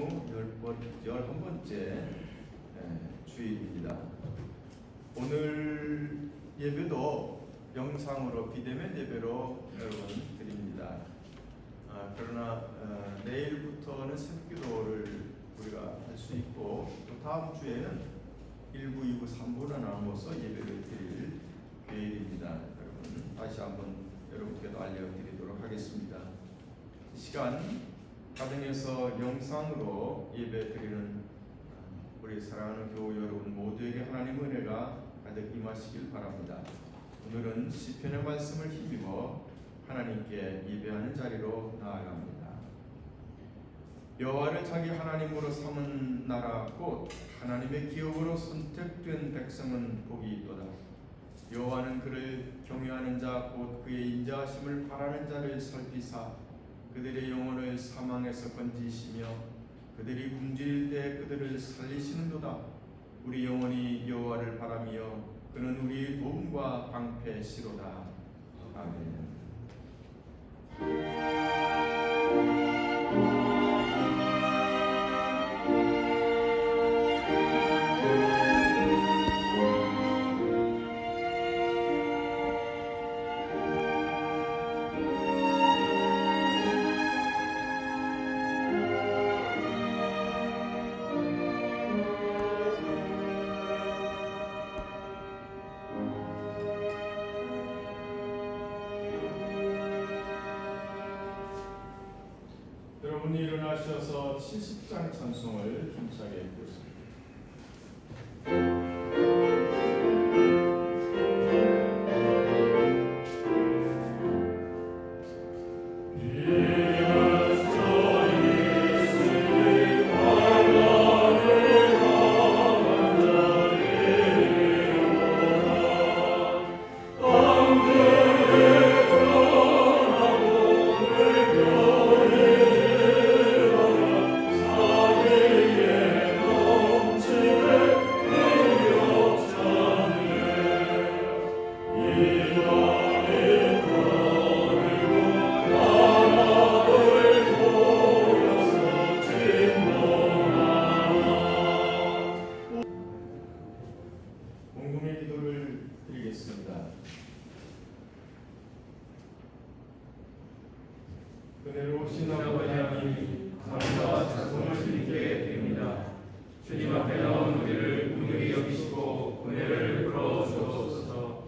후 11번째 주일입니다. 오늘 예배도 영상으로 비대면 예배로 여러분 드립니다. 그러나 내일부터는 새벽기도를 우리가 할 수 있고 또 다음 주에는 1부, 2부, 3부로 나누어서 예배를 드릴 계획입니다. 여러분 다시 한번 여러분께도 알려드리도록 하겠습니다. 이 시간 가정에서 영상으로 예배 드리는 우리 사랑하는 교우 여러분 모두에게 하나님 은혜가 가득 임하시길 바랍니다. 오늘은 시편의 말씀을 힘입어 하나님께 예배하는 자리로 나아갑니다. 여호와를 자기 하나님으로 삼은 나라 곧 하나님의 기업으로 선택된 백성은 복이 있도다. 여호와는 그를 경외하는 자 곧 그의 인자하심을 바라는 자를 살피사 그들의 영혼을 사망에서 건지시며 그들이 굶주릴 때 그들을 살리시는도다. 우리 영혼이 여호와를 바라며 그는 우리의 도움과 방패시로다. 아멘. 여러분이 일어나셔서 70장 찬송을 힘차게 부르십니다. 공금의 기도를 드리겠습니다. 은혜로우신 아버지 하나님, 감사와 찬송을 주님께 드립니다. 주님 앞에 나온 우리를 긍휼히 여기시고 은혜를 베풀어 주옵소서.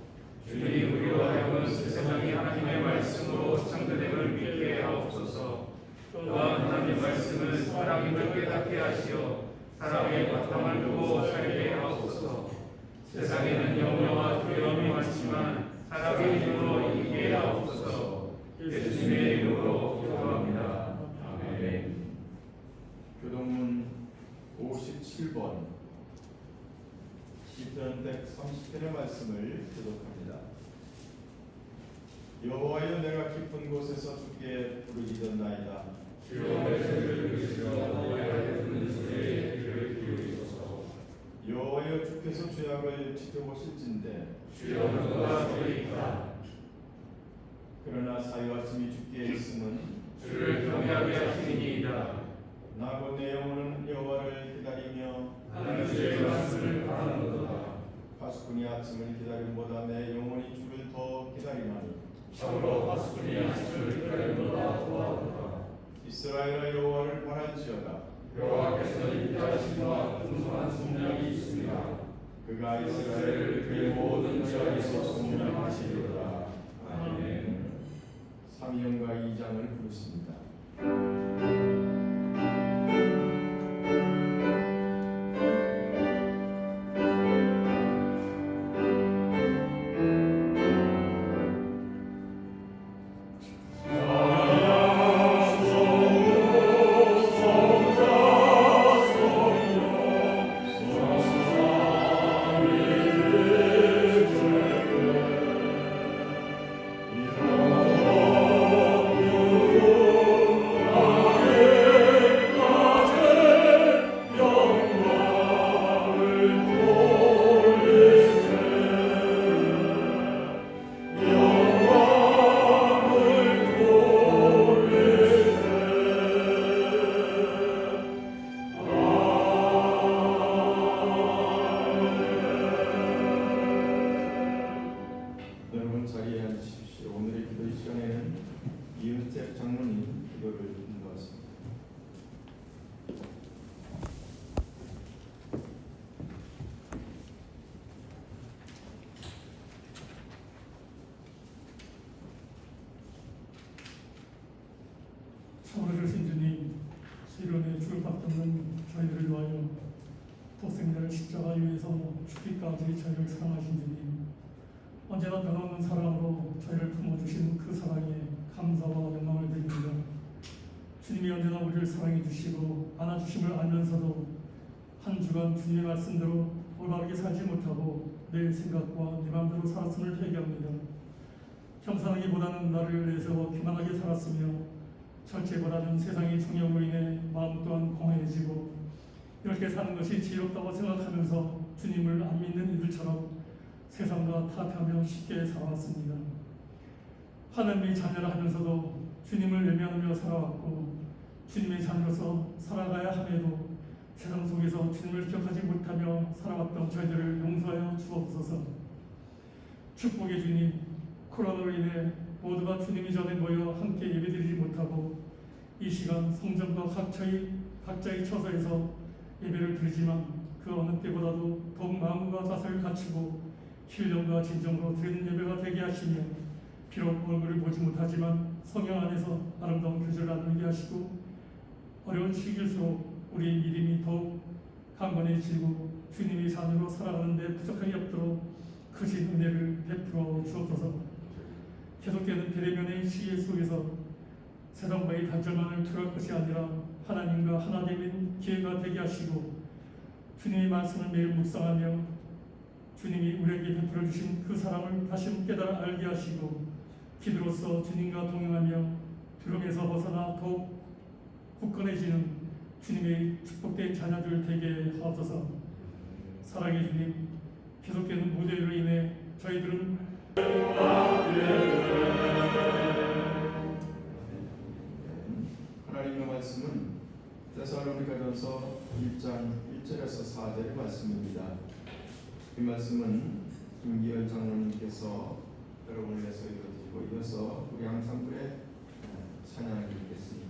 주님, 우리로 하여금 세상이 하나님의 말씀으로 창조됨을 믿게 하옵소서. 또한 하나님의 말씀은 사랑임을 깨닫게 하시어 사랑의 바탕을 두고 살게 하옵소서. 세상에는 염려와 두려움이 많지만 사랑의 힘으로 이기게 하옵소서. 예수님의 이름으로 기도합니다. 아멘. 교동문 57번 시편 130편의 말씀을 교독합니다. 여호와여, 내가 깊은 곳에서 주께 부르짖었나이다. 주여, 내 소리를 들으시어 너의 듣는 소리에 귀를 기울이소서. 여호와여, 주께서 죄악을 지켜보실진대 주여, 누가 저리이까. 그러나 사유하심이 주께 있음은 주를 경외하게 하시니이다. 나고 내 영혼은 여호와를 기다리며 나는 주의 말씀을 바라노도다. 파수꾼이 아침을 기다림보다 내 영혼이 주를 더 기다리나니 참으로 파수꾼이 아침을 기다림보다 더하도다. 이스라엘아, 여호와를 바랄지어다. 여호와께서 인자하심과 풍성한 속량이 있습니다. 그가 이스라엘을 그의 모든 지역에서 속량하시리로다. 아멘. 삼위영가 2장을 부르십니다. 오 그러신 주님, 시련에 죽을 밖에 없는 저희들을 위하여 독생자를 십자가 위에서 죽기까지 저희를 사랑하신 주님, 언제나 변함없는 사랑으로 저희를 품어주신 그 사랑에 감사와 영광을 드립니다. 주님이 언제나 우리를 사랑해 주시고 안아주심을 알면서도 한 주간 주님의 말씀대로 올바르게 살지 못하고 내 생각과 내 마음대로 살았음을 회개합니다. 겸손하기보다는 나를 내세워 교만하게 살았으며 절제보다는 세상의 종용으로 인해 마음 또한 공허해지고 이렇게 사는 것이 지혜롭다고 생각하면서 주님을 안 믿는 이들처럼 세상과 타협하며 쉽게 살아왔습니다. 하나님의 자녀라 하면서도 주님을 외면하며 살아왔고 주님의 자녀로서 살아가야 함에도 세상 속에서 주님을 기억하지 못하며 살아왔던 저희들을 용서하여 주옵소서. 축복의 주님, 코로나로 인해 모두가 주님이 전에 모여 함께 예배드리지 못하고 이 시간 성전과 각자의 처소에서 예배를 드리지만 그 어느 때보다도 더욱 마음과 자세를 갖추고 신령과 진정으로 드리는 예배가 되게 하시며 비록 얼굴을 보지 못하지만 성령 안에서 아름다운 교제를 나누게 하시고 어려운 시기일수록 우리의 믿음이 더욱 강건해지고 주님의 자녀로 살아가는 데 부족함이 없도록 크신 은혜를 베풀어 주옵소서. 계속되는 비대면의 시기 속에서 세상과의 단절만을 투할 것이 아니라 하나님과 하나 되는 기회가 되게 하시고 주님의 말씀을 매일 묵상하며 주님이 우리에게 베풀어 주신 그 사랑을 다시 깨달아 알게 하시고 기도로서 주님과 동행하며 두려움에서 벗어나 더욱 굳건해지는 주님의 축복된 자녀들 되게 하옵소서. 사랑의 주님, 계속되는 무대로 인해 저희들은 하나님의 말씀은 데살로니가전서 1장 1절에서 4절의 말씀입니다. 이 말씀은 김기열 장로님께서 여러분을 위해서 읽어드리고 이어서 우리 양상불의 찬양을 읽겠습니다.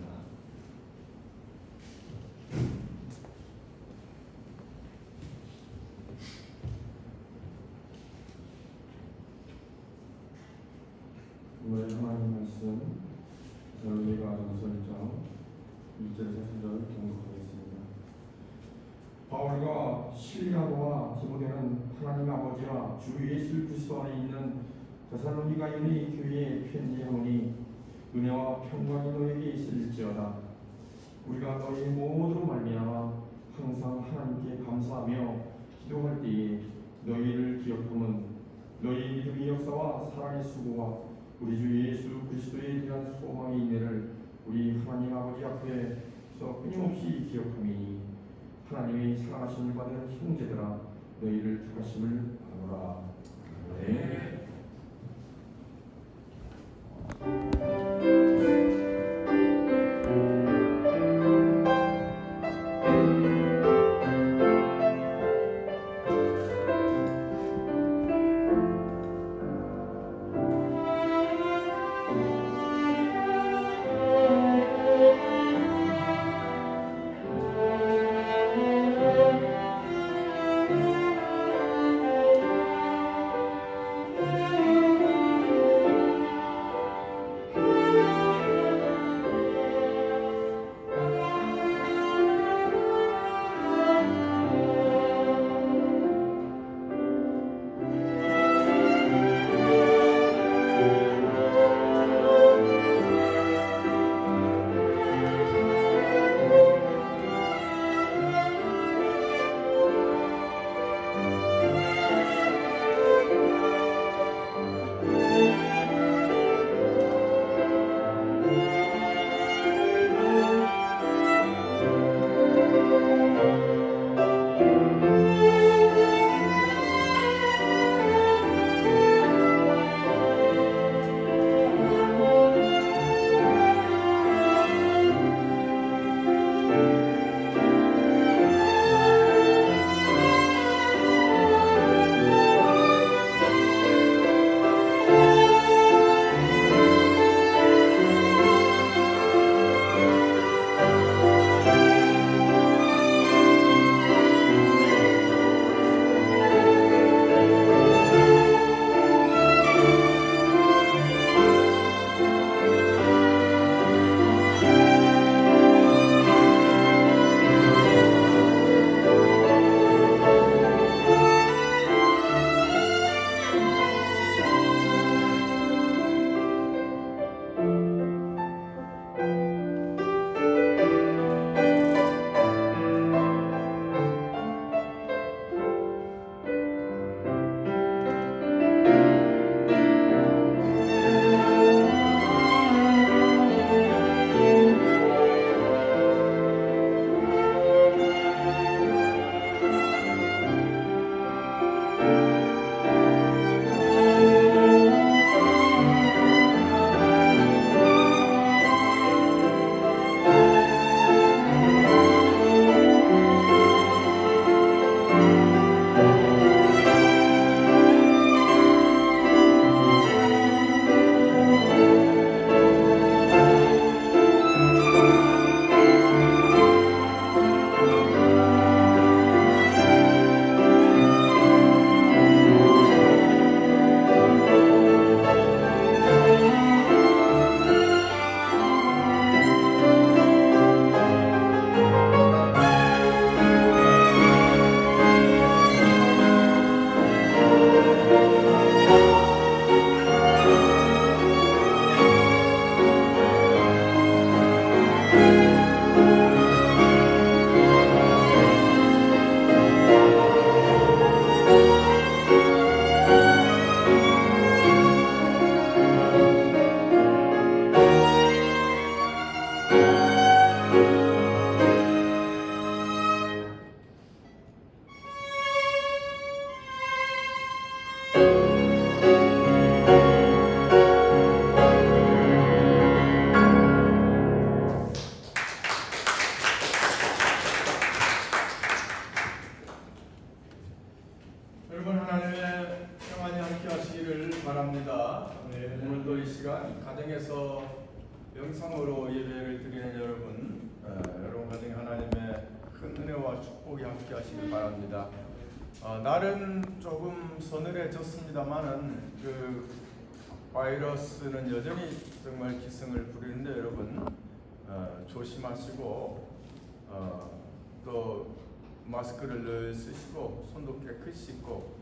오늘 하나님 말씀 데살로니가전서 1장 1절에서 4절 공독하겠습니다. 바울과 실리아노와 디모데는 하나님 아버지와 주 예수 그리스도 안에 있는 데살로니가인의 교회에 편지하오니 은혜와 평강이 너에게 있을지어다. 우리가 너희 모두로 말미암아 항상 하나님께 감사하며 기도할 때에 너희를 기억함은 너희 믿음의 역사와 사랑의 수고와 우리 주 예수 그리스도에 대한 소망의 인내를 우리 하나님 아버지 앞에서 끊임없이 기억함이니 하나님의 사랑하심을 받은 형제들아 너희를 택하심을 아노라. 네. 감사합니다. 네, 오늘도 이 시간 가정에서 영상으로 예배를 드리는 여러분, 여러분 가정에 하나님의 큰 은혜와 축복이 함께 하시길 바랍니다. 날은 조금 서늘해졌습니다만은 그 바이러스는 여전히 정말 기승을 부리는데 여러분 조심하시고 또 마스크를 늘 쓰시고 손도 깨끗이 씻고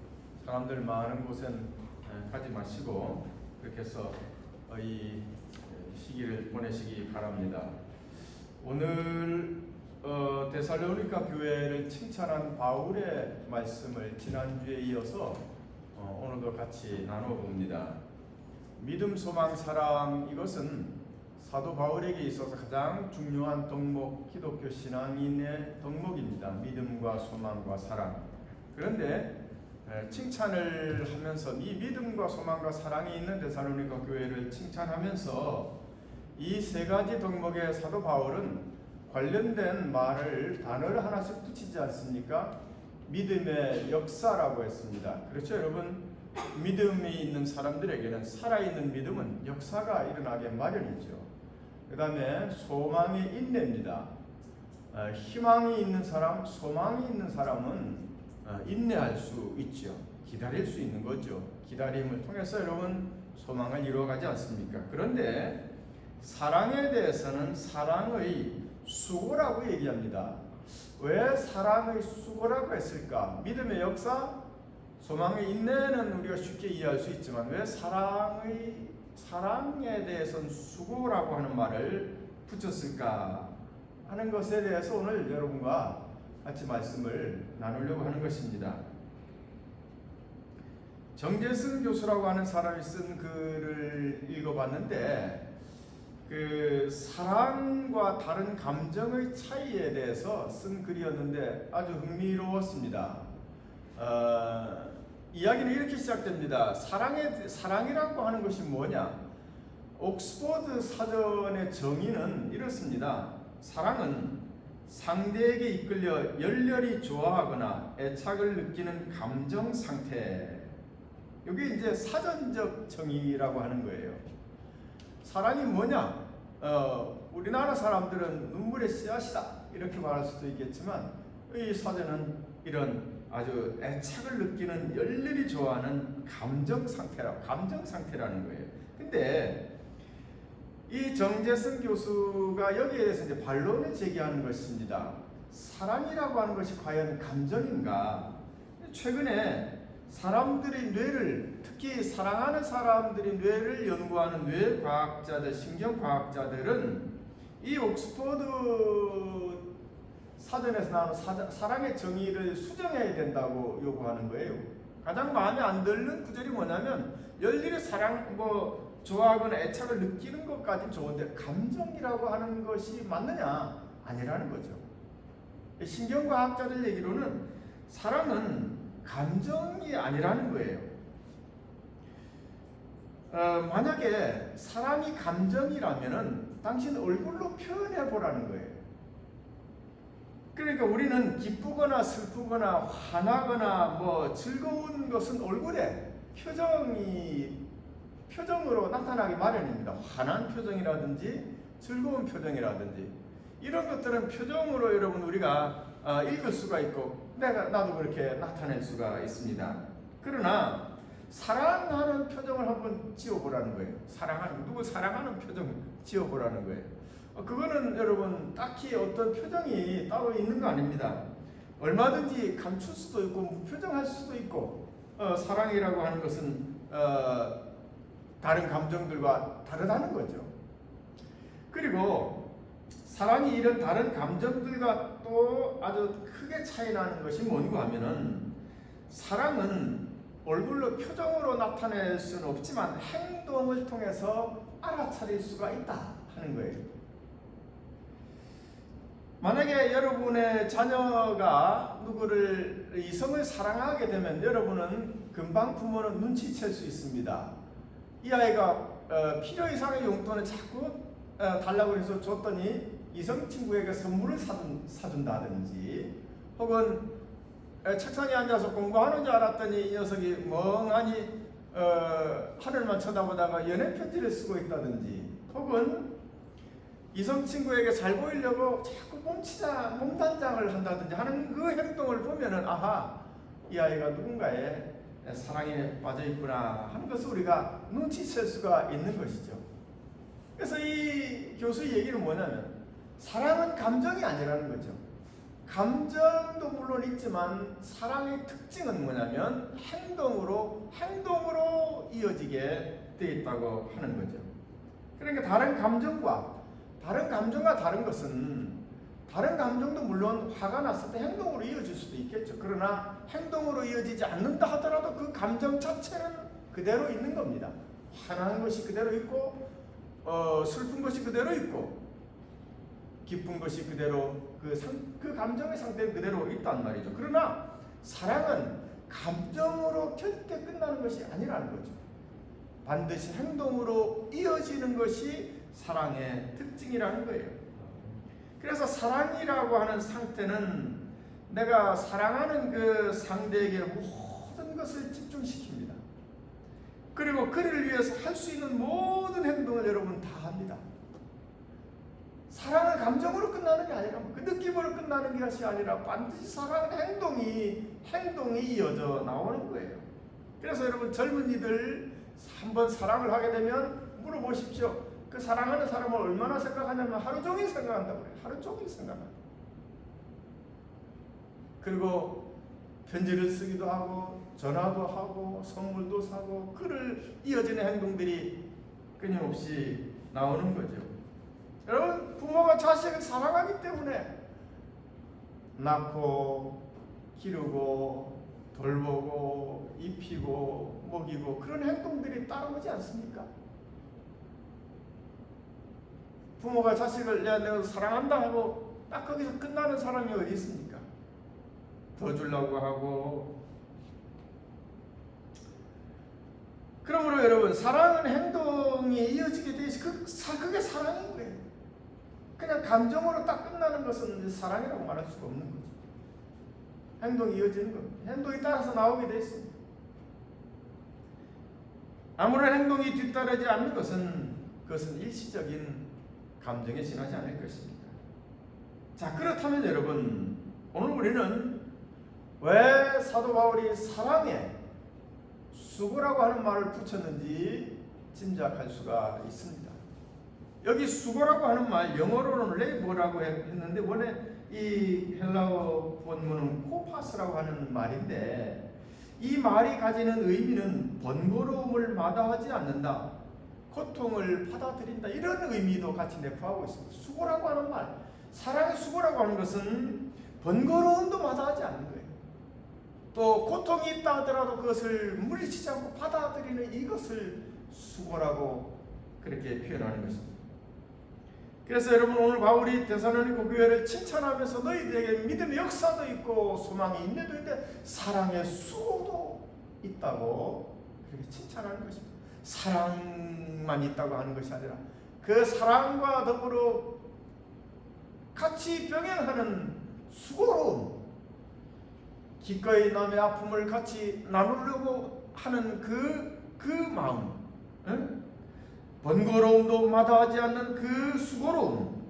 사람들 많은 곳엔 가지 마시고 그렇게 해서 이 시기를 보내시기 바랍니다. 오늘 데살로니가 교회를 칭찬한 바울의 말씀을 지난주에 이어서 오늘도 같이 나눠봅니다. 믿음, 소망, 사랑, 이것은 사도 바울에게 있어서 가장 중요한 덕목, 기독교 신앙인의 덕목입니다. 믿음과 소망과 사랑. 그런데 칭찬을 하면서 이 믿음과 소망과 사랑이 있는 데살로니가 교회를 칭찬하면서 이 세 가지 덕목에 사도 바울은 관련된 단어를 하나씩 붙이지 않습니까? 믿음의 역사라고 했습니다. 그렇죠, 여러분? 믿음이 있는 사람들에게는 살아있는 믿음은 역사가 일어나게 마련이죠. 그 다음에 소망의 인내입니다. 희망이 있는 사람, 소망이 있는 사람은 인내할 수 있죠. 기다릴 수 있는 거죠. 기다림을 통해서 여러분 소망을 이루어가지 않습니까? 그런데 사랑에 대해서는 사랑의 수고라고 얘기합니다. 왜 사랑의 수고라고 했을까? 믿음의 역사, 소망의 인내는 우리가 쉽게 이해할 수 있지만 왜 사랑에 대해서는 수고라고 하는 말을 붙였을까 하는 것에 대해서 오늘 여러분과 같이 말씀을 나누려고 하는 것입니다. 정재승 교수라고 하는 사람이 쓴 글을 읽어봤는데 그 사랑과 다른 감정의 차이에 대해서 쓴 글이었는데 아주 흥미로웠습니다. 이야기는 이렇게 시작됩니다. 사랑이라고 하는 것이 뭐냐? 옥스퍼드 사전의 정의는 이렇습니다. 사랑은 상대에게 이끌려 열렬히 좋아하거나 애착을 느끼는 감정 상태. 이게 이제 사전적 정의라고 하는 거예요. 사랑이 뭐냐? 우리나라 사람들은 눈물의 씨앗이다 이렇게 말할 수도 있겠지만 이 사전은 이런 아주 애착을 느끼는 열렬히 좋아하는 감정 상태라는 거예요. 근데 이 정재승 교수가 여기에 대해서 이제 반론을 제기하는 것입니다. 사랑이라고 하는 것이 과연 감정인가? 최근에 사람들의 뇌를, 특히 사랑하는 사람들의 뇌를 연구하는 뇌과학자들, 신경과학자들은 이 옥스퍼드 사전에서 나오는 사랑의 정의를 수정해야 된다고 요구하는 거예요. 가장 마음에 안 드는 구절이 뭐냐면 열렬히 좋아하거나 애착을 느끼는 것까지는 좋은데 감정이라고 하는 것이 맞느냐? 아니라는 거죠. 신경과학자들 얘기로는 사랑은 감정이 아니라는 거예요. 만약에 사랑이 감정이라면은 당신 얼굴로 표현해 보라는 거예요. 그러니까 우리는 기쁘거나 슬프거나 화나거나 즐거운 것은 얼굴에 표정으로 나타나기 마련입니다. 화난 표정이라든지 즐거운 표정이라든지 이런 것들은 표정으로 여러분 우리가 읽을 수가 있고 나도 그렇게 나타낼 수가 있습니다. 그러나 사랑하는 표정을 한번 지어보라는 거예요. 누구 사랑하는 표정 지어보라는 거예요. 그거는 여러분 딱히 어떤 표정이 따로 있는 거 아닙니다. 얼마든지 감출 수도 있고 무표정할 수도 있고 사랑이라고 하는 것은 다른 감정들과 다르다는 거죠. 그리고 사랑이 이런 다른 감정들과 또 아주 크게 차이 나는 것이 뭔가 하면은 사랑은 얼굴로 표정으로 나타낼 수는 없지만 행동을 통해서 알아차릴 수가 있다 하는 거예요. 만약에 여러분의 자녀가 누구를 이성을 사랑하게 되면 여러분은 금방 부모는 눈치챌 수 있습니다. 이 아이가 필요 이상의 용돈을 자꾸 달라고 해서 줬더니 이성 친구에게 선물을 사준다든지 혹은 책상에 앉아서 공부하는 줄 알았더니 이 녀석이 멍하니 하늘만 쳐다보다가 연애 편지를 쓰고 있다든지, 혹은 이성 친구에게 잘 보이려고 자꾸 몸단장을 한다든지 하는 그 행동을 보면은 아하, 이 아이가 누군가의 사랑에 빠져 있구나 하는 것을 우리가 눈치챌 수가 있는 것이죠. 그래서 이 교수의 얘기는 뭐냐면, 사랑은 감정이 아니라는 거죠. 감정도 물론 있지만 사랑의 특징은 뭐냐면 행동으로 이어지게 되어 있다고 하는 거죠. 그러니까 다른 감정과 다른 것은, 다른 감정도 물론 화가 났을 때 행동으로 이어질 수도 있겠죠. 그러나 행동으로 이어지지 않는다 하더라도 그 감정 자체는 그대로 있는 겁니다. 화나는 것이 그대로 있고, 슬픈 것이 그대로 있고, 기쁜 것이 그대로 그 감정의 상태는 그대로 있단 말이죠. 그러나 사랑은 감정으로 절대 끝나는 것이 아니라는 거죠. 반드시 행동으로 이어지는 것이 사랑의 특징이라는 거예요. 그래서 사랑이라고 하는 상태는 내가 사랑하는 그 상대에게 모든 것을 집중시킵니다. 그리고 그를 위해서 할 수 있는 모든 행동을 여러분 다 합니다. 사랑은 감정으로 끝나는 게 아니라, 그 느낌으로 끝나는 것이 아니라 반드시 사랑은 행동이 이어져 나오는 거예요. 그래서 여러분 젊은이들 한번 사랑을 하게 되면 물어보십시오. 그 사랑하는 사람을 얼마나 생각하냐면 하루 종일 생각한다고 그래요. 하루 종일 생각한다. 그리고 편지를 쓰기도 하고 전화도 하고 선물도 사고, 그를 이어지는 행동들이 끊임없이 나오는 거죠. 여러분, 부모가 자식을 사랑하기 때문에 낳고 기르고 돌보고 입히고 먹이고 그런 행동들이 따라오지 않습니까? 부모가 자식을 내가 사랑한다 하고 딱 거기서 끝나는 사람이 어디 있습니까? 더 주려고 하고. 그러므로 여러분, 사랑은 행동이 이어지게 돼 있어. 그게 사랑인 거예요. 그냥 감정으로 딱 끝나는 것은 사랑이라고 말할 수가 없는 거죠. 행동이 이어지는 겁니다. 행동이 따라서 나오게 돼 있습니다. 아무런 행동이 뒤따르지 않는 그것은 일시적인 감정에 지나지 않을 것입니다. 자, 그렇다면 여러분, 오늘 우리는 왜 사도 바울이 사랑에 수고라고 하는 말을 붙였는지 짐작할 수가 있습니다. 여기 수고라고 하는 말, 영어로는 레이버라고 했는데 원래 이 헬라어 본문은 코파스라고 하는 말인데, 이 말이 가지는 의미는 번거로움을 마다하지 않는다, 고통을 받아들인다, 이런 의미도 같이 내포하고 있습니다. 수고라고 하는 말, 사랑의 수고라고 하는 것은 번거로움도 마다하지 않는 거예요. 또 고통이 있다 하더라도 그것을 물리치지 않고 받아들이는 이것을 수고라고 그렇게 표현하는 것입니다. 그래서 여러분, 오늘 바울이 데살로니가 교회를 칭찬하면서 너희들에게 믿음의 역사도 있고 소망이 인내도 있는데 사랑의 수고도 있다고 그렇게 칭찬하는 것입니다. 사랑만 있다고 하는 것이 아니라 그 사랑과 더불어 같이 병행하는 수고로움, 기꺼이 남의 아픔을 같이 나누려고 하는 그 마음, 번거로움도 마다하지 않는 그 수고로움,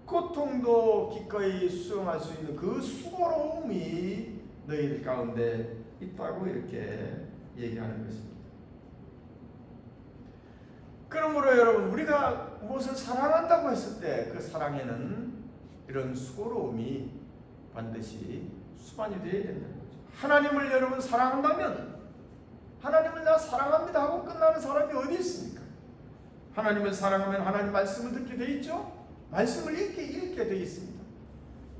고통도 기꺼이 수용할 수 있는 그 수고로움이 너희들 가운데 있다고 이렇게 얘기하는 것입니다. 그러므로 여러분, 우리가 무엇을 사랑한다고 했을 때 그 사랑에는 이런 수고로움이 반드시 수반이 되어야 된다는 거죠. 하나님을 여러분 사랑한다면, 하나님을 나 사랑합니다 하고 끝나는 사람이 어디 있습니까? 하나님을 사랑하면 하나님 말씀을 듣게 돼 있죠. 말씀을 읽게 돼 있습니다.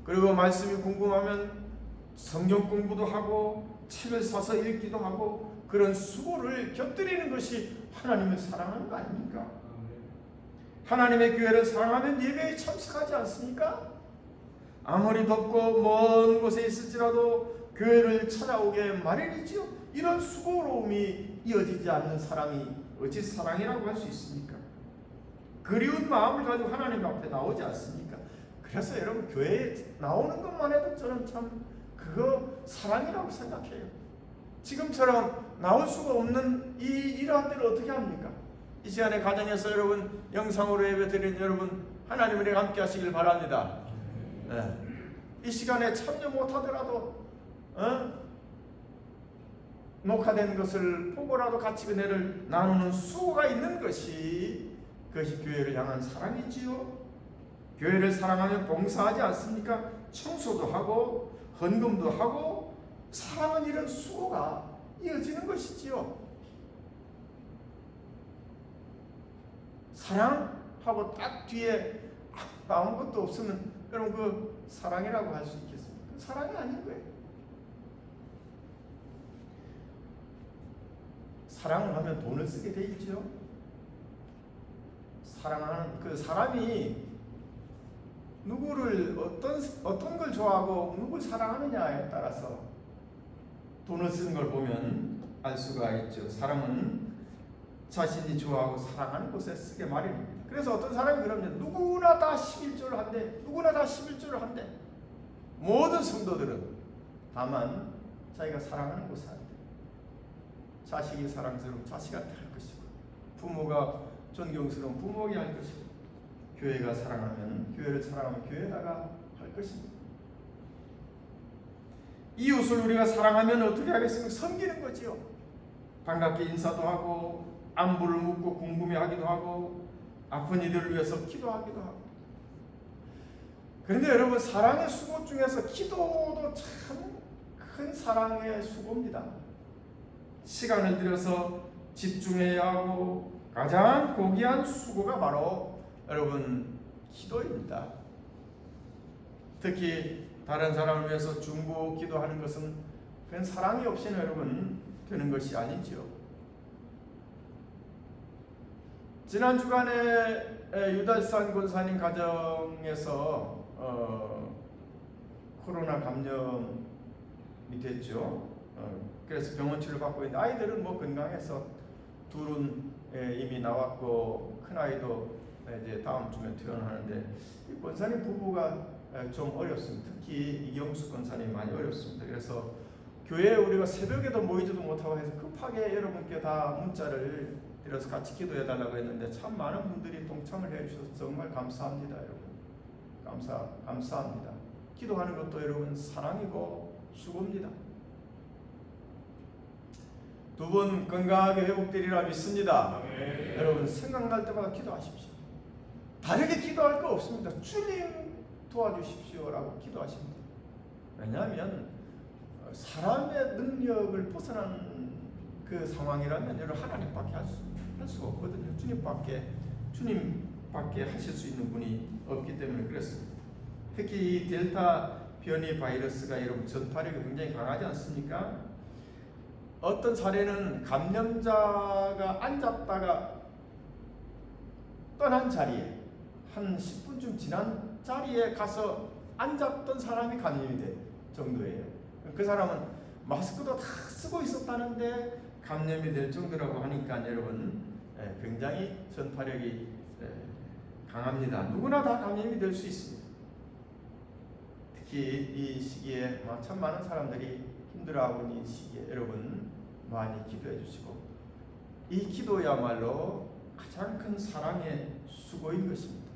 그리고 말씀이 궁금하면 성경 공부도 하고 책을 사서 읽기도 하고, 그런 수고를 곁들이는 것이 하나님을 사랑하는 거 아닙니까? 하나님의 교회를 사랑하면 예배에 참석하지 않습니까? 아무리 덥고 먼 곳에 있을지라도 교회를 찾아오게 마련이지요. 이런 수고로움이 이어지지 않는 사람이 어찌 사랑이라고 할 수 있습니까? 그리운 마음을 가지고 하나님 앞에 나오지 않습니까? 그래서 여러분, 교회에 나오는 것만 해도 저는 참 그거 사랑이라고 생각해요. 지금처럼 나올 수가 없는 이러한 때를 어떻게 합니까? 이 시간에 가정에서 여러분 영상으로 예배드리는 여러분 하나님 은혜가 함께 하시길 바랍니다. 네. 이 시간에 참여 못하더라도 녹화된 것을 보고라도 같이 은혜를 나누는 수고가 있는 것이 그것이 교회를 향한 사랑이지요. 교회를 사랑하면 봉사하지 않습니까? 청소도 하고 헌금도 하고 사랑은 이런 수고가 이어지는 것이지요. 사랑하고 딱 뒤에 아무것도 없으면 여러분 그 사랑이라고 할 수 있겠습니까? 그 사랑이 아닌 거예요. 사랑을 하면 돈을 쓰게 돼 있죠. 사랑하는 그 사람이 누구를 어떤 걸 좋아하고 누구를 사랑하느냐에 따라서 돈을 쓰는 걸 보면 알 수가 있죠. 사랑은 자신이 좋아하고 사랑하는 곳에 쓰게 마련입니다. 그래서 어떤 사람이 그러면 누구나 다 11조를 한대. 누구나 다 11조를 한대. 모든 성도들은 다만 자기가 사랑하는 곳에 한대. 자식이 사랑스러운 자식한테 할 것이고 부모가 존경스러운 부모에게 할 것이고 교회가 사랑하면 교회를 사랑하면 교회에다가 할 것입니다. 이웃을 우리가 사랑하면 어떻게 하겠습니까? 섬기는 거지요. 반갑게 인사도 하고 안부를 묻고 궁금해하기도 하고 아픈 이들을 위해서 기도하기도 하고. 그런데 여러분 사랑의 수고 중에서 기도도 참 큰 사랑의 수고입니다. 시간을 들여서 집중해야 하고 가장 고귀한 수고가 바로 여러분 기도입니다. 특히 다른 사람을 위해서 중보 기도하는 것은 그건 사랑이 없이는 여러분 되는 것이 아니죠. 지난 주간에 유달산 권사님 가정에서 코로나 감염이 됐죠. 그래서 병원 치료 받고 있는데 아이들은 뭐 건강해서 둘은 이미 나왔고 큰 아이도 이제 다음 주면 퇴원하는데 이 권사님 부부가 좀 어렵습니다. 특히 이경수 권사님이 많이 어렵습니다. 그래서 교회에 우리가 새벽에도 모이지도 못하고 해서 급하게 여러분께 다 문자를 드려서 같이 기도해 달라고 했는데 참 많은 분들이 동참을 해 주셔서 정말 감사합니다. 여러분 감사합니다. 기도하는 것도 여러분 사랑이고 수고입니다. 두 분 건강하게 회복되리라 믿습니다. 여러분 생각날 때마다 기도하십시오. 다르게 기도할 거 없습니다. 주님 도와주십시오라고 기도하십니다. 왜냐하면 사람의 능력을 벗어난 그 상황이라면 여러분 하나님밖에 할 수가 없거든요. 주님밖에 하실 수 있는 분이 없기 때문에 그렇습니다. 특히 이 델타 변이 바이러스가 여러분 전파력이 굉장히 강하지 않습니까? 어떤 사례는 감염자가 앉았다가 떠난 자리에 한 10분쯤 지난 자리에 가서 앉았던 사람이 감염이 될 정도예요. 그 사람은 마스크도 다 쓰고 있었다는데 감염이 될 정도라고 하니까 여러분 굉장히 전파력이 강합니다. 누구나 다 감염이 될 수 있습니다. 특히 이 시기에 참 많은 사람들이 힘들어하고 있는 시기에 여러분 많이 기도해 주시고 이 기도야말로 가장 큰 사랑의 수고인 것입니다.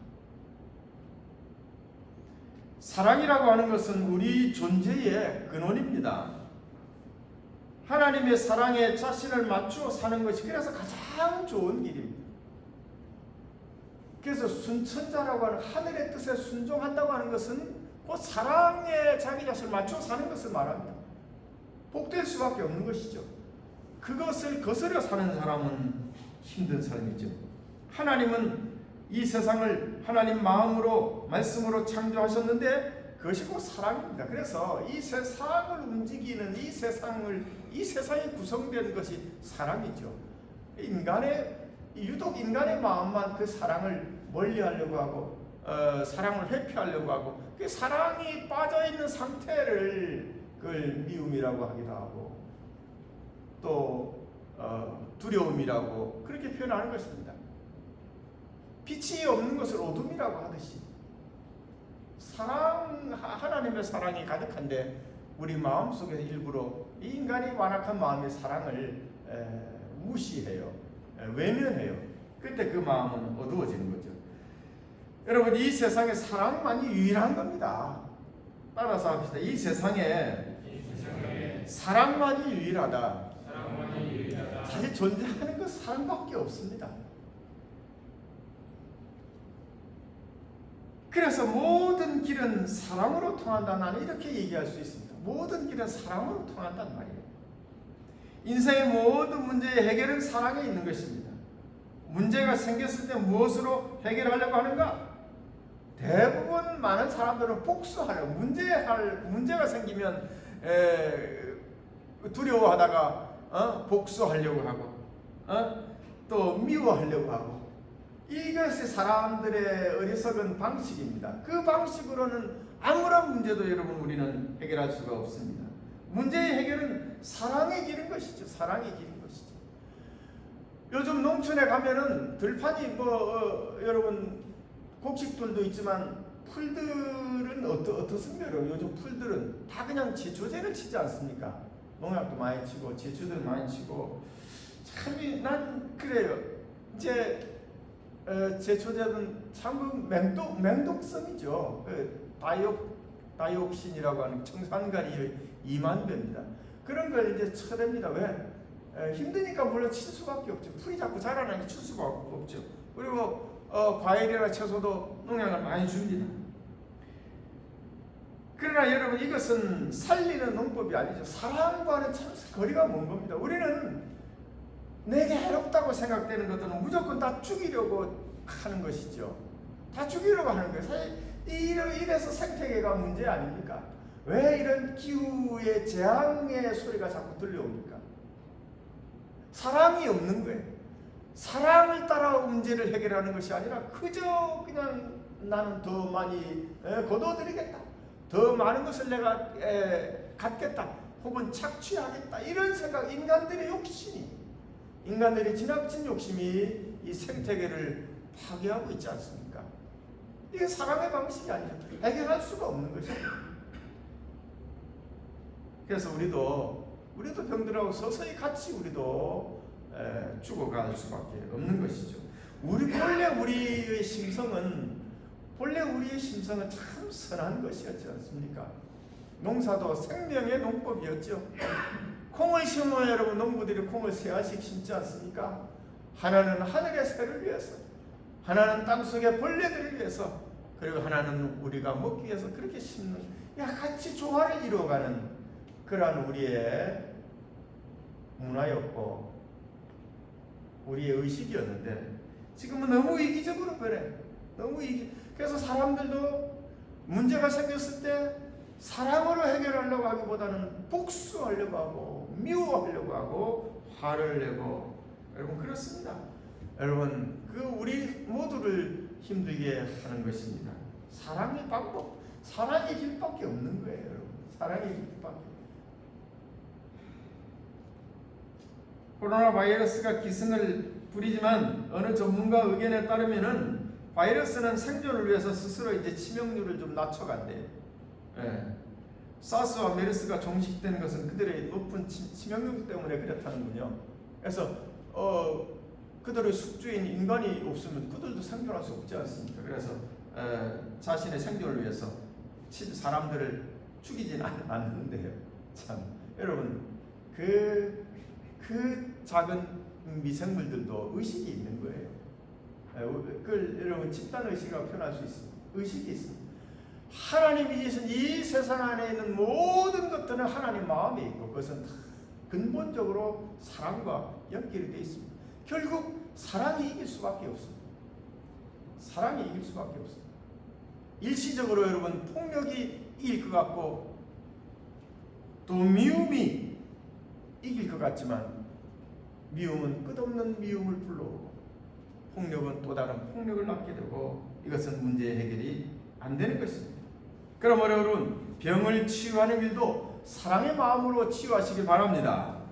사랑이라고 하는 것은 우리 존재의 근원입니다. 하나님의 사랑에 자신을 맞추어 사는 것이 그래서 가장 좋은 길입니다. 그래서 순천자라고 하는 하늘의 뜻에 순종한다고 하는 것은 그 사랑에 자기 자신을 맞추어 사는 것을 말합니다. 복될 수밖에 없는 것이죠. 그것을 거스려 사는 사람은 힘든 삶이죠. 하나님은 이 세상을 하나님 마음으로 말씀으로 창조하셨는데 그것이 곧 사랑입니다. 그래서 이 세상을 움직이는 이 세상이 구성된 것이 사랑이죠. 유독 인간의 마음만 그 사랑을 멀리하려고 하고 사랑을 회피하려고 하고 그 사랑이 빠져 있는 상태를 그걸 미움이라고 하기도 하고 또 두려움이라고 그렇게 표현하는 것입니다. 빛이 없는 것을 어둠이라고 하듯이 하나님의 사랑이 가득한데 우리 마음속에 일부러 이 인간이 완악한 마음의 사랑을 무시해요. 외면해요. 그때 그 마음은 어두워지는 거죠. 여러분, 이 세상에 사랑만이 유일한 겁니다. 따라서 합시다. 이 세상에 사랑만이 유일하다. 사실 존재하는 것 사랑밖에 없습니다. 그래서 모든 길은 사랑으로 통한다. 나는 이렇게 얘기할 수 있습니다. 모든 길은 사랑으로 통한단 말이에요. 인생의 모든 문제의 해결은 사랑에 있는 것입니다. 문제가 생겼을 때 무엇으로 해결하려고 하는가? 대부분 많은 사람들은 복수하려고, 문제가 생기면 두려워하다가 복수하려고 하고 또 미워하려고 하고, 이것이 사람들의 어리석은 방식입니다. 그 방식으로는 아무런 문제도 여러분 우리는 해결할 수가 없습니다. 문제의 해결은 사랑의 길인 것이죠. 사랑의 길인 것이죠. 요즘 농촌에 가면은 들판이 여러분 곡식들도 있지만 풀들은 어떻습니까? 요즘 풀들은 다 그냥 제초제를 치지 않습니까? 농약도 많이 치고 제초제도 많이 치고, 참 난 그래요. 이제 제초제는 참 맹독성이죠. 다이옥신이라고 하는 청산가리 2만 배입니다. 그런 걸 이제 쳐댑니다. 왜? 힘드니까 물론 칠 수밖에 없죠. 풀이 자꾸 자라나니까 칠 수가 없죠. 그리고 과일이나 채소도 농약을 많이 줍니다. 그러나 여러분, 이것은 살리는 농법이 아니죠. 사랑과는 참 거리가 먼 겁니다. 우리는 내게 해롭다고 생각되는 것들은 무조건 다 죽이려고 하는 것이죠. 다 죽이려고 하는 거예요. 사실 이래서 생태계가 문제 아닙니까? 왜 이런 기후의 재앙의 소리가 자꾸 들려옵니까? 사랑이 없는 거예요. 사랑을 따라 문제를 해결하는 것이 아니라 그저 그냥 나는 더 많이 거둬들이겠다, 더 많은 것을 내가 갖겠다, 혹은 착취하겠다, 이런 생각, 인간들의 지나친 욕심이 이 생태계를 파괴하고 있지 않습니까? 이게 사랑의 방식이 아니죠. 해결할 수가 없는 것입니다. 그래서 우리도 병들하고 서서히 같이 우리도 죽어갈 수밖에 없는 것이죠. 본래 우리의 심성은 참 선한 것이었지 않습니까? 농사도 생명의 농법이었죠. 콩을 심으면 여러분, 농부들이 콩을 세 알씩 심지 않습니까? 하나는 하늘의 새를 위해서, 하나는 땅속의 벌레들을 위해서, 그리고 하나는 우리가 먹기 위해서 그렇게 심는, 같이 조화를 이루어가는 그러한 우리의 문화였고 우리의 의식이었는데, 지금은 너무 이기적으로 변해. 그래서 사람들도 문제가 생겼을 때 사랑으로 해결하려고 하기보다는 복수하려고 하고 미워하려고 하고 화를 내고, 여러분 그렇습니다. 여러분, 우리 모두를 힘들게 하는 것입니다. 사랑의 방법, 사랑의 길밖에 없는 거예요. 여러분, 사랑의 길밖에. 코로나 바이러스가 기승을 부리지만 어느 전문가 의견에 따르면은 바이러스는 생존을 위해서 스스로 이제 치명률을 좀 낮춰간대요. 사스와 메르스가 종식된 것은 그들의 높은 치명률 때문에 그렇다는군요. 그래서 그들의 숙주인 인간이 없으면 그들도 생존할 수 없지 않습니까? 그래서 자신의 생존을 위해서 사람들을 죽이진 않는데요. 참, 여러분, 그 작은 미생물들도 의식이 있는 거예요. 그걸 여러분 집단 의식이라고 표현할 수 있습니다. 의식이 있습니다. 하나님이 주신 이 세상 안에 있는 모든 것들은 하나님 마음에 있고, 그것은 근본적으로 사랑과 연결이 되어 있습니다. 결국 사랑이 이길 수밖에 없습니다. 사랑이 이길 수밖에 없습니다. 일시적으로 여러분 폭력이 이길 것 같고 또 미움이 이길 것 같지만, 미움은 끝없는 미움을 불러오고 폭력은 또 다른 폭력을 낳게 되고, 이것은 문제의 해결이 안 되는 것입니다. 그러므로 여러분, 병을 치유하는 일도 사랑의 마음으로 치유하시길 바랍니다.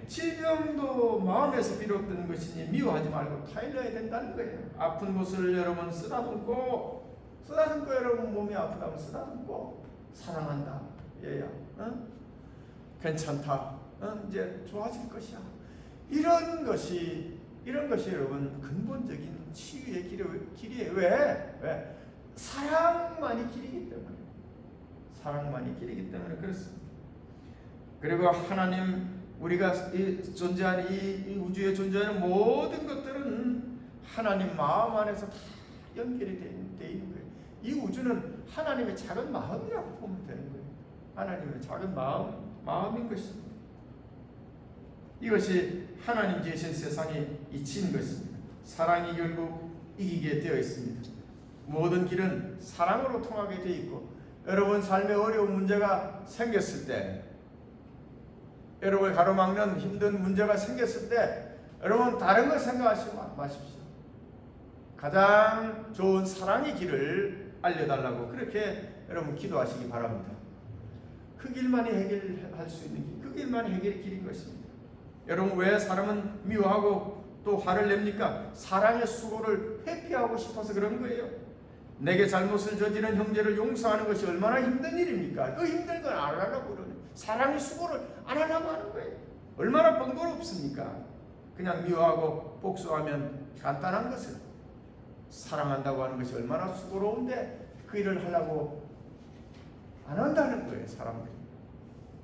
질병도 마음에서 비롯된 것이니 미워하지 말고 타일러야 된다는 거예요. 아픈 곳을 여러분 쓰다듬고 여러분 몸이 아프다면 쓰다듬고 사랑한다, 얘야, 괜찮다. 이제 좋아질 것이야. 이런 것이 여러분 근본적인 치유의 길이에요. 왜? 사랑만이 길이기 때문에. 사랑만이 길이기 때문에 그렇습니다. 그리고 하나님, 우리가 존재하는 이 우주에 존재하는 모든 것들은 하나님 마음 안에서 다 연결이 되어 있는 거예요. 이 우주는 하나님의 작은 마음이라고 보면 되는 거예요. 하나님의 작은 마음인 것입니다. 이것이 하나님 지으신 세상의 이치인 것입니다. 사랑이 결국 이기게 되어 있습니다. 모든 길은 사랑으로 통하게 되어 있고, 여러분 삶에 어려운 문제가 생겼을 때, 여러분을 가로막는 힘든 문제가 생겼을 때, 여러분 다른 걸 생각하지 마십시오. 가장 좋은 사랑의 길을 알려달라고 그렇게 여러분 기도하시기 바랍니다. 그 길만이 해결할 수 있는 길, 그 길만이 해결의 길인 것입니다. 여러분 왜 사람은 미워하고 또 화를 냅니까? 사랑의 수고를 회피하고 싶어서 그런 거예요. 내게 잘못을 저지른 형제를 용서하는 것이 얼마나 힘든 일입니까? 그 힘든 건 안 하려고 그러네. 사랑의 수고를 안 하려고 하는 거예요. 얼마나 번거롭습니까? 그냥 미워하고 복수하면 간단한 것을, 사랑한다고 하는 것이 얼마나 수고로운데 그 일을 하려고 안 한다는 거예요, 사람들이.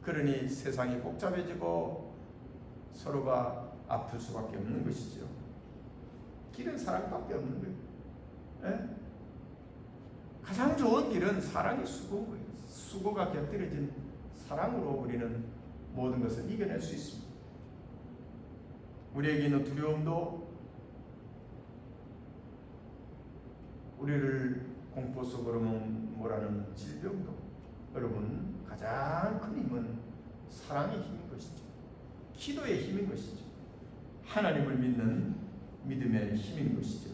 그러니 세상이 복잡해지고 서로가 아플 수밖에 없는 것이죠. 길은 사랑밖에 없는 거예요. 예? 가장 좋은 길은 사랑의 수고인 거예요. 수고가 곁들여진 사랑으로 우리는 모든 것을 이겨낼 수 있습니다. 우리에게 있는 두려움도, 우리를 공포 속으로 몰아넣는 질병도, 여러분 가장 큰 힘은 사랑의 힘인 것이죠. 기도의 힘인 것이죠. 하나님을 믿는 믿음의 힘인 것이죠.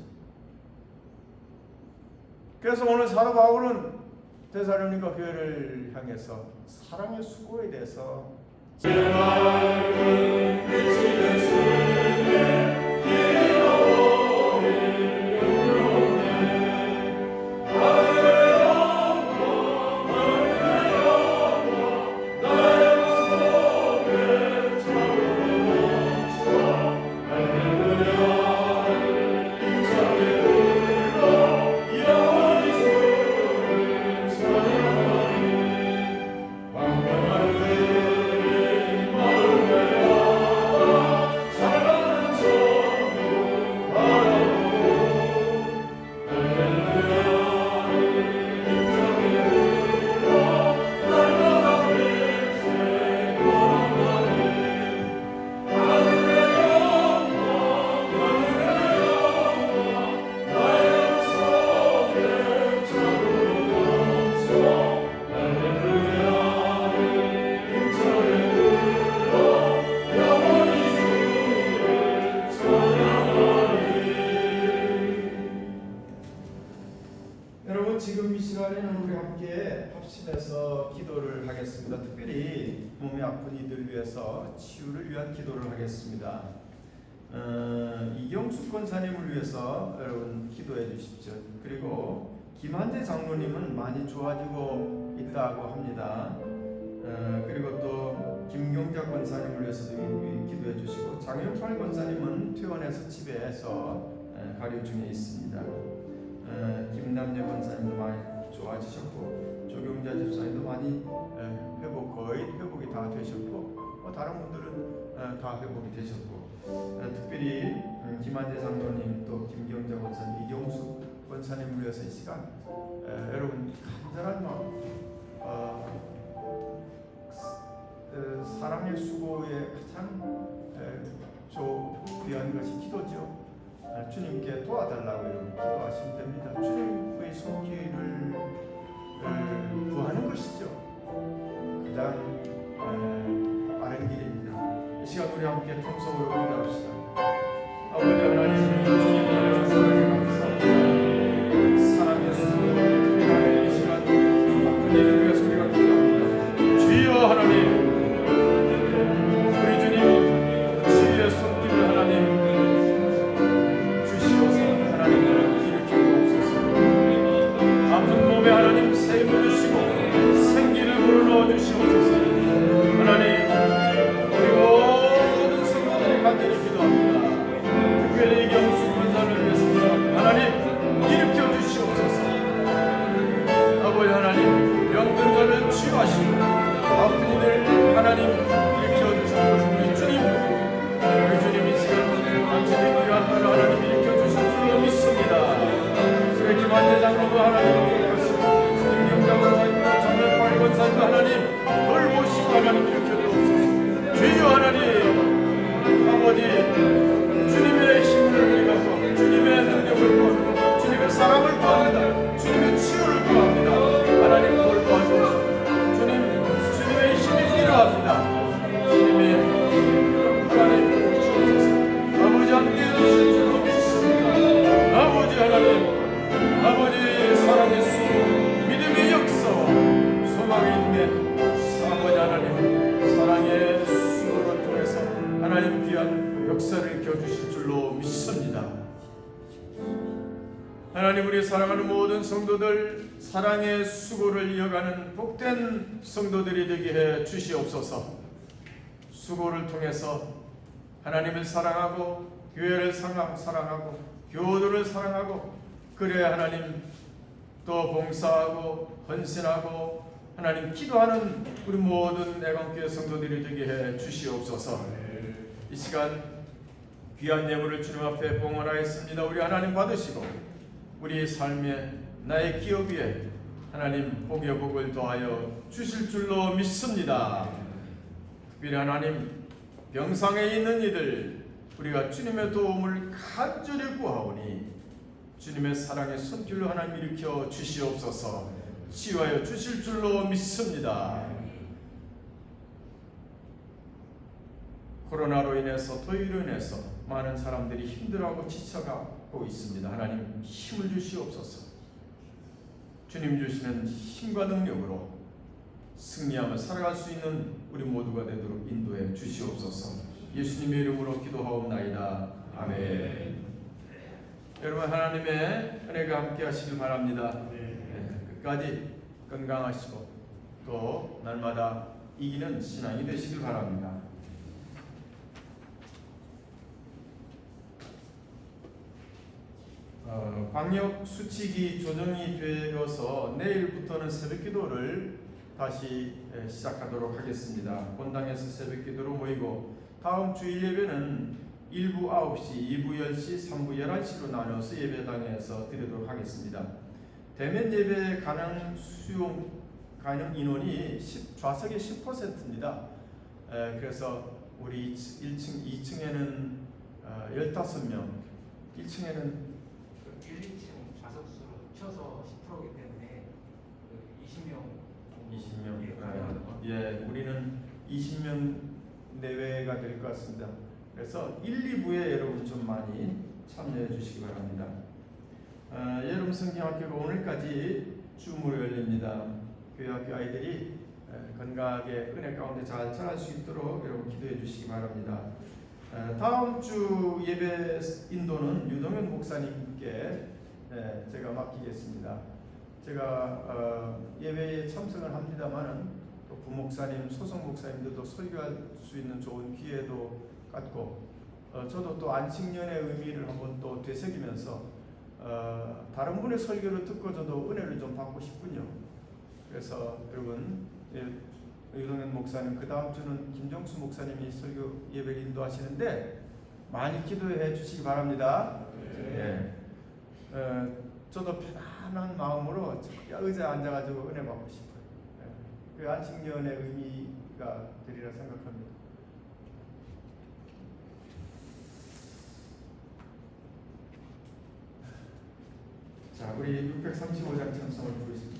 그래서 오늘 사도 바울은 데살로니가 교회를 향해서 사랑의 수고에 대해서 지금 이 시간에는 우리 함께 합심해서 기도를 하겠습니다. 특별히 몸이 아픈 이들 위해서 치유를 위한 기도를 하겠습니다. 이경숙 권사님을 위해서 여러분 기도해 주십시오. 그리고 김한재 장로님은 많이 좋아지고 있다고 합니다. 그리고 또 김경자 권사님을 위해서도 기도해 주시고, 장영팔 권사님은 퇴원해서 집에서 가려 중에 있습니다. 김남재 권사님도 많이 좋아지셨고, 조경자 집사님도 많이 거의 회복이 다 되셨고, 다른 분들은 다 회복이 되셨고, 특별히 김한재 장로님, 또 김경자 권사님, 이경숙 권사님을 위해서 이 시간 여러분 간절한 마음, 사랑의 수고에 가장 귀한 것이 기도죠. 주님께 도와달라고 여러분 기도하시면 됩니다. 주님의 손길을 구하는 것이죠. 가장 빠른 길입니다. 이 시간 우리 함께 통성으로 기도합시다. 아버지 하나님, 주님 은혜와 사랑에 감사합니다. 사랑의 수고, 이 시간 아픈 이를 위해서 우리가 기도합니다. 주여 하나님, 우리 주님 주의 손길을 하나님 아픈 몸에 하나님 새 힘을 주시고 생기를 불어넣어 주시옵소서. 하나님 하나님, 우리 사랑하는 모든 성도들 사랑의 수고를 이어가는 복된 성도들이 되게 해 주시옵소서. 수고를 통해서 하나님을 사랑하고 교회를 사랑하고 교도를 사랑하고, 그래야 하나님 또 봉사하고 헌신하고 하나님 기도하는 우리 모든 애광교회 성도들이 되게 해 주시옵소서. 이 시간 귀한 예물을 주님 앞에 봉헌하였습니다. 우리 하나님 받으시고 우리 삶의 나의 기업 위에 하나님 복의 복을 더하여 주실 줄로 믿습니다. 특별히 하나님 병상에 있는 이들 우리가 주님의 도움을 간절히 구하오니 주님의 사랑의 손길로 하나님 일으켜 주시옵소서. 치유하여 주실 줄로 믿습니다. 코로나로 인해서 더위로 인해서 많은 사람들이 힘들어하고 지쳐가고 있습니다. 하나님 힘을 주시옵소서. 주님 주시는 힘과 능력으로 승리하며 살아갈 수 있는 우리 모두가 되도록 인도해 주시옵소서. 예수님의 이름으로 기도하옵나이다. 아멘. 여러분, 하나님의 은혜가 함께 하시길 바랍니다. 끝까지 건강하시고 또 날마다 이기는 신앙이 되시길 바랍니다. 방역 수칙이 조정이 되어서 내일부터는 새벽기도를 다시 시작하도록 하겠습니다. 본당에서 새벽기도로 모이고 다음 주일 예배는 1부 9시, 2부 10시, 3부 11시로 나눠서 예배당에서 드리도록 하겠습니다. 대면 예배 가능 인원이 좌석의 10%입니다. 그래서 우리 1층, 2층에는 15명, 1층에는 1, 2층 좌석수 쳐서 10%이기 때문에 20명. 예, 우리는 20명 내외가 될 것 같습니다. 그래서 1, 2부에 여러분 좀 많이 참여해 주시기 바랍니다. 여름 성경학교가 오늘까지 줌으로 열립니다. 교회학교 아이들이 건강하게 은혜 가운데 잘 자랄 수 있도록 여러분 기도해 주시기 바랍니다. 다음 주 예배 인도는 유동현 목사님께 제가 맡기겠습니다. 제가 예배에 참석을 합니다만은 또 부목사님, 소속 목사님들도 설교할 수 있는 좋은 기회도 갖고 저도 또 안식년의 의미를 한번 또 되새기면서 다른 분의 설교를 듣고 저도 은혜를 좀 받고 싶군요. 그래서 여러분, 유동현 목사님, 그 다음 주는 김정수 목사님이 설교 예배를 인도하시는데 많이 기도해 주시기 바랍니다. 저도 편안한 마음으로 의자에 앉아가지고 은혜 받고 싶어요. 그 안식년의 의미가 되리라 생각합니다. 자, 우리 635장 찬송을 부르겠습니다.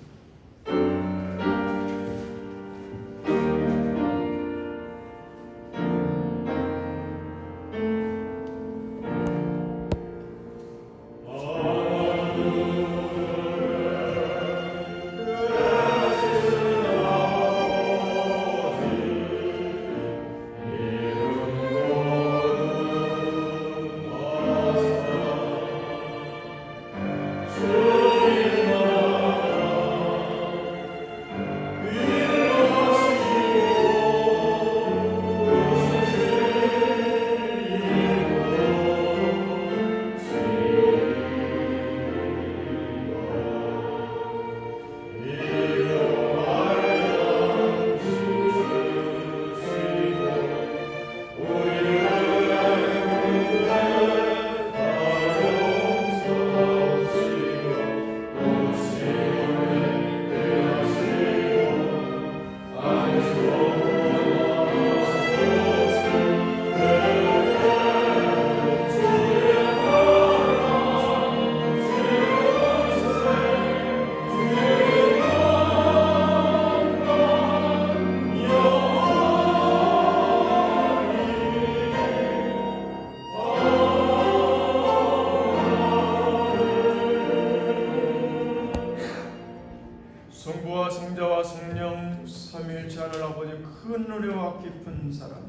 성부와 성자와 성령 삼위일체 하늘 아버지 큰 은혜와 깊은 사랑,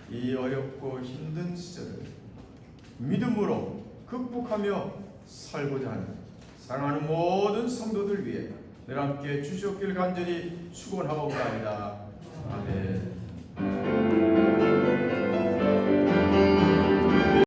이 어렵고 힘든 시절을 믿음으로 극복하며 살고자 하는 사랑하는 모든 성도들 위해 늘 함께 주시옵길 간절히 축원하옵나이다. 아멘.